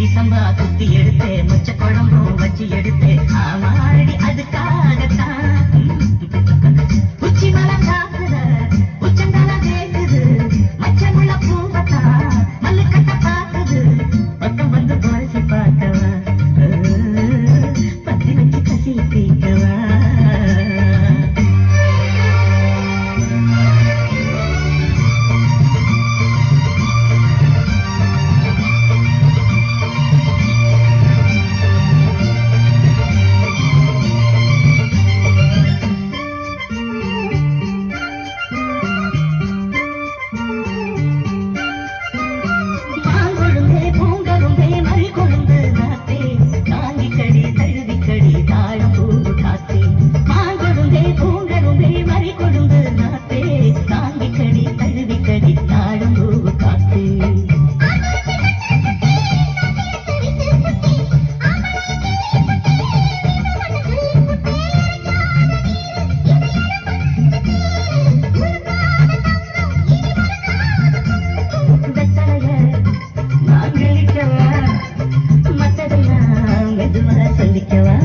சம்பா குத்தி எடுத்து மொச்ச குழம்பும் வச்சு எடுத்து ஆமாடி அதுக்காகத்தான் உச்சி மலம் காக்குத உச்சந்தால கேக்குது மச்சமுள்ள பூவத்தா மல்லு கட்ட பாக்குது பக்கம் வந்து போலசி பார்க்கவா பத்தி வச்சு கசி தீக்கவா மத்ததெல்லாம் மெதுவா சொல்லிக்கவா